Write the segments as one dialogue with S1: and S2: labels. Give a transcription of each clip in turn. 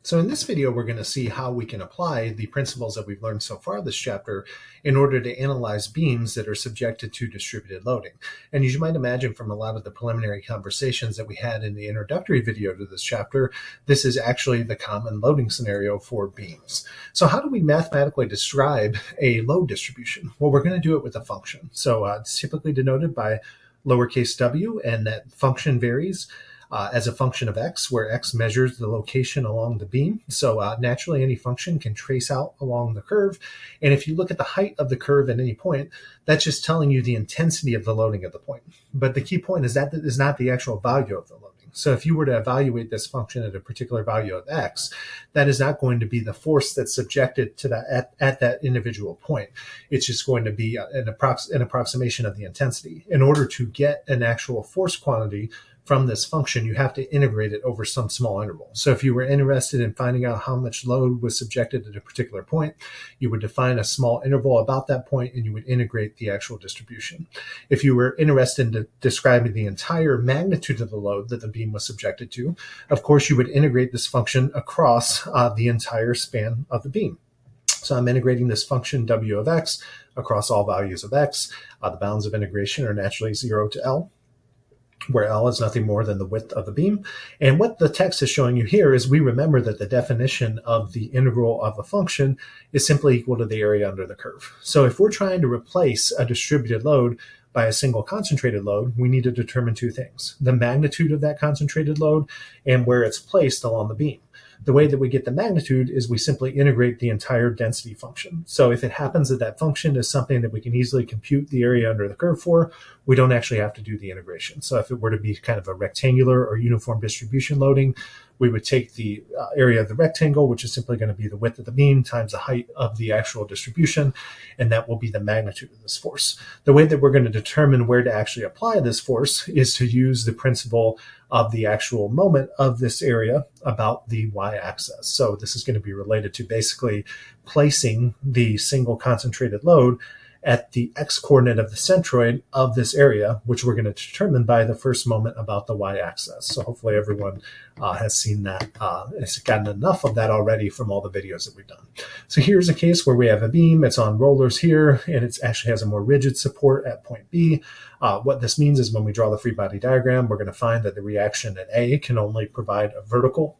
S1: So in this video, we're going to see how we can apply the principles that we've learned so far this chapter in order to analyze beams that are subjected to distributed loading. And as you might imagine from a lot of the preliminary conversations that we had in the introductory video to this chapter, this is actually the common loading scenario for beams. So how do we mathematically describe a load distribution? Well, we're going to do it with a function. So it's typically denoted by lowercase w, and that function varies as a function of x, where x measures the location along the beam. So naturally, any function can trace out along the curve. And if you look at the height of the curve at any point, that's just telling you the intensity of the loading at the point. But the key point is that it is not the actual value of the loading. So if you were to evaluate this function at a particular value of x, that is not going to be the force that's subjected to that at that individual point. It's just going to be an approximation of the intensity. In order to get an actual force quantity from this function, you have to integrate it over some small interval. So if you were interested in finding out how much load was subjected at a particular point, you would define a small interval about that point and you would integrate the actual distribution. If you were interested in describing the entire magnitude of the load that the beam was subjected to, of course, you would integrate this function across the entire span of the beam. So I'm integrating this function w of x across all values of x. The bounds of integration are naturally 0 to L, where L is nothing more than the width of the beam. And what the text is showing you here is we remember that the definition of the integral of a function is simply equal to the area under the curve. So if we're trying to replace a distributed load by a single concentrated load, we need to determine two things: the magnitude of that concentrated load and where it's placed along the beam. The way that we get the magnitude is we simply integrate the entire density function. So if it happens that that function is something that we can easily compute the area under the curve for, we don't actually have to do the integration. So if it were to be kind of a rectangular or uniform distribution loading, we would take the area of the rectangle, which is simply going to be the width of the beam times the height of the actual distribution, and that will be the magnitude of this force. The way that we're going to determine where to actually apply this force is to use the principle of the actual moment of this area about the y-axis. So this is going to be related to basically placing the single concentrated load at the x-coordinate of the centroid of this area, which we're going to determine by the first moment about the y-axis. So hopefully everyone has seen that, has gotten enough of that already from all the videos that we've done. So here's a case where we have a beam, it's on rollers here, and it actually has a more rigid support at point B. What this means is when we draw the free body diagram, we're going to find that the reaction at A can only provide a vertical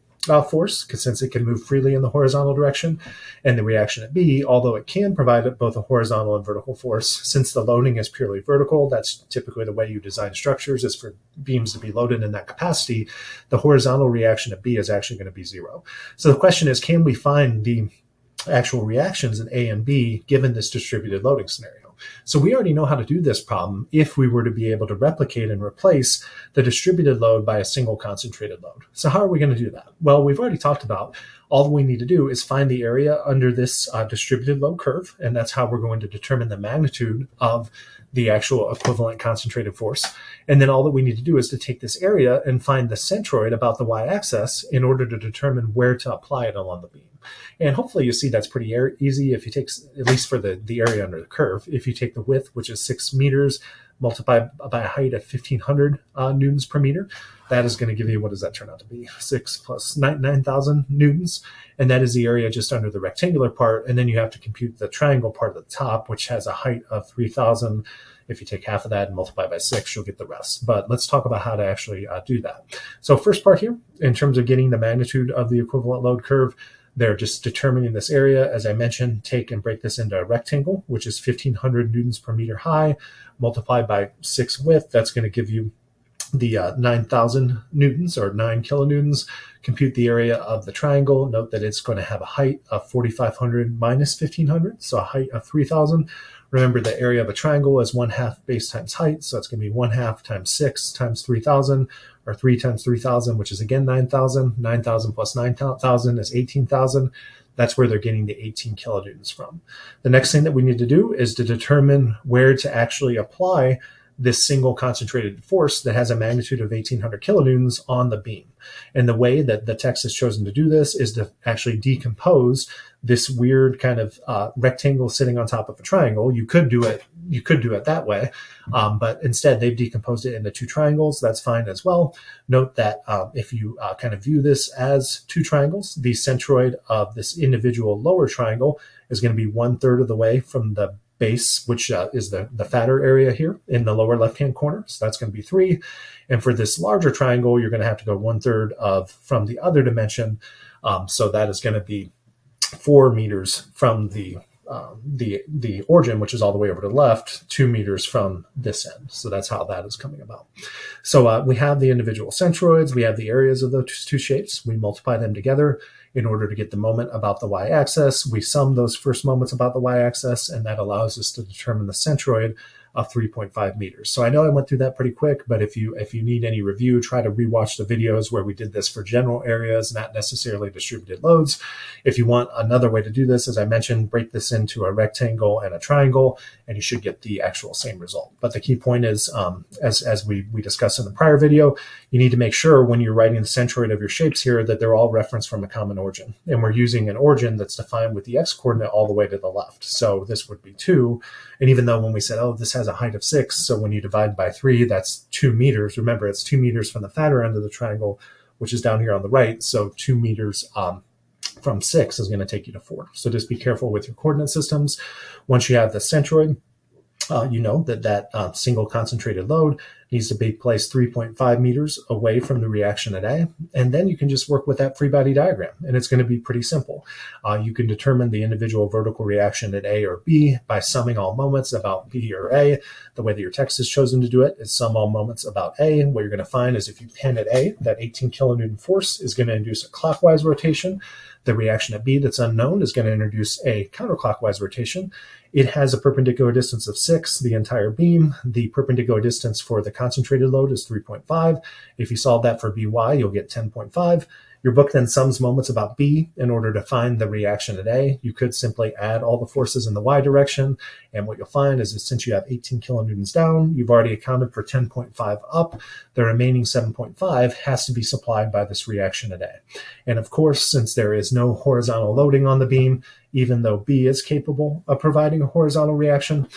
S1: force, since it can move freely in the horizontal direction, and the reaction at B, although it can provide both a horizontal and vertical force, since the loading is purely vertical, that's typically the way you design structures, is for beams to be loaded in that capacity, the horizontal reaction at B is actually going to be 0. So the question is, can we find the actual reactions in A and B given this distributed loading scenario? So we already know how to do this problem if we were to be able to replicate and replace the distributed load by a single concentrated load. So how are we going to do that? Well, we've already talked about all we need to do is find the area under this distributed load curve, and that's how we're going to determine the magnitude of the actual equivalent concentrated force. And then all that we need to do is to take this area and find the centroid about the y-axis in order to determine where to apply it along the beam. And hopefully you see that's pretty easy if you take, at least for the area under the curve, if you take the width, which is 6 meters, multiplied by a height of 1,500 newtons per meter, that is going to give you, what does that turn out to be? 6 plus 9,000 newtons. And that is the area just under the rectangular part. And then you have to compute the triangle part at the top, which has a height of 3,000. If you take half of that and multiply by 6, you'll get the rest. But let's talk about how to actually do that. So first part here, in terms of getting the magnitude of the equivalent load curve, they're just determining this area. As I mentioned, take and break this into a rectangle, which is 1,500 newtons per meter high, multiplied by 6 width. That's going to give you the 9,000 newtons or 9 kilonewtons. Compute the area of the triangle. Note that it's going to have a height of 4,500 minus 1,500, so a height of 3,000. Remember, the area of a triangle is 1/2 base times height, so it's going to be 1/2 times 6 times 3,000, or 3 times 3,000, which is again 9,000. 9,000 plus 9,000 is 18,000. That's where they're getting the 18 kilonewtons from. The next thing that we need to do is to determine where to actually apply this single concentrated force that has a magnitude of 1,800 kilonewtons on the beam. And the way that the text has chosen to do this is to actually decompose this weird kind of rectangle sitting on top of a triangle. You could do it you could do it that way, but instead they've decomposed it into two triangles. That's fine as well. Note that if you kind of view this as two triangles, the centroid of this individual lower triangle is going to be 1/3 of the way from the base, which is the fatter area here in the lower left-hand corner. So that's going to be 3. And for this larger triangle, you're going to have to go 1/3 from the other dimension. So that is going to be 4 meters from the origin, which is all the way over to the left, 2 meters from this end. So that's how that is coming about. So we have the individual centroids. We have the areas of those two shapes. We multiply them together in order to get the moment about the y-axis. We sum those first moments about the y-axis, and that allows us to determine the centroid of 3.5 meters. So I know I went through that pretty quick, but if you need any review, try to rewatch the videos where we did this for general areas, not necessarily distributed loads. If you want another way to do this, as I mentioned, break this into a rectangle and a triangle, and you should get the actual same result. But the key point is, as we discussed in the prior video, you need to make sure when you're writing the centroid of your shapes here that they're all referenced from a common origin. And we're using an origin that's defined with the x-coordinate all the way to the left. So this would be 2. And even though when we said, oh, this has a height of 6, so when you divide by 3, that's 2 meters. Remember, it's 2 meters from the fatter end of the triangle, which is down here on the right. So 2 meters from 6 is going to take you to 4. So just be careful with your coordinate systems. Once you have the centroid, you know that single concentrated load needs to be placed 3.5 meters away from the reaction at A. And then you can just work with that free body diagram, and it's going to be pretty simple. You can determine the individual vertical reaction at A or B by summing all moments about B or A. The way that your text has chosen to do it is sum all moments about A. What you're going to find is if you pin at A, that 18 kilonewton force is going to induce a clockwise rotation. The reaction at B that's unknown is going to introduce a counterclockwise rotation. It has a perpendicular distance of 6, the entire beam. The perpendicular distance for the concentrated load is 3.5. If you solve that for By, you'll get 10.5. Your book then sums moments about B in order to find the reaction at A. You could simply add all the forces in the Y direction, and what you'll find is that since you have 18 kilonewtons down, you've already accounted for 10.5 up. The remaining 7.5 has to be supplied by this reaction at A. And of course, since there is no horizontal loading on the beam, even though B is capable of providing a horizontal reaction,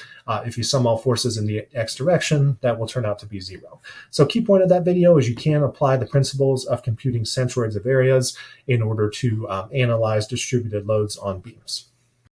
S1: if you sum all forces in the x direction, that will turn out to be 0. So key point of that video is you can apply the principles of computing centroids of areas in order to analyze distributed loads on beams.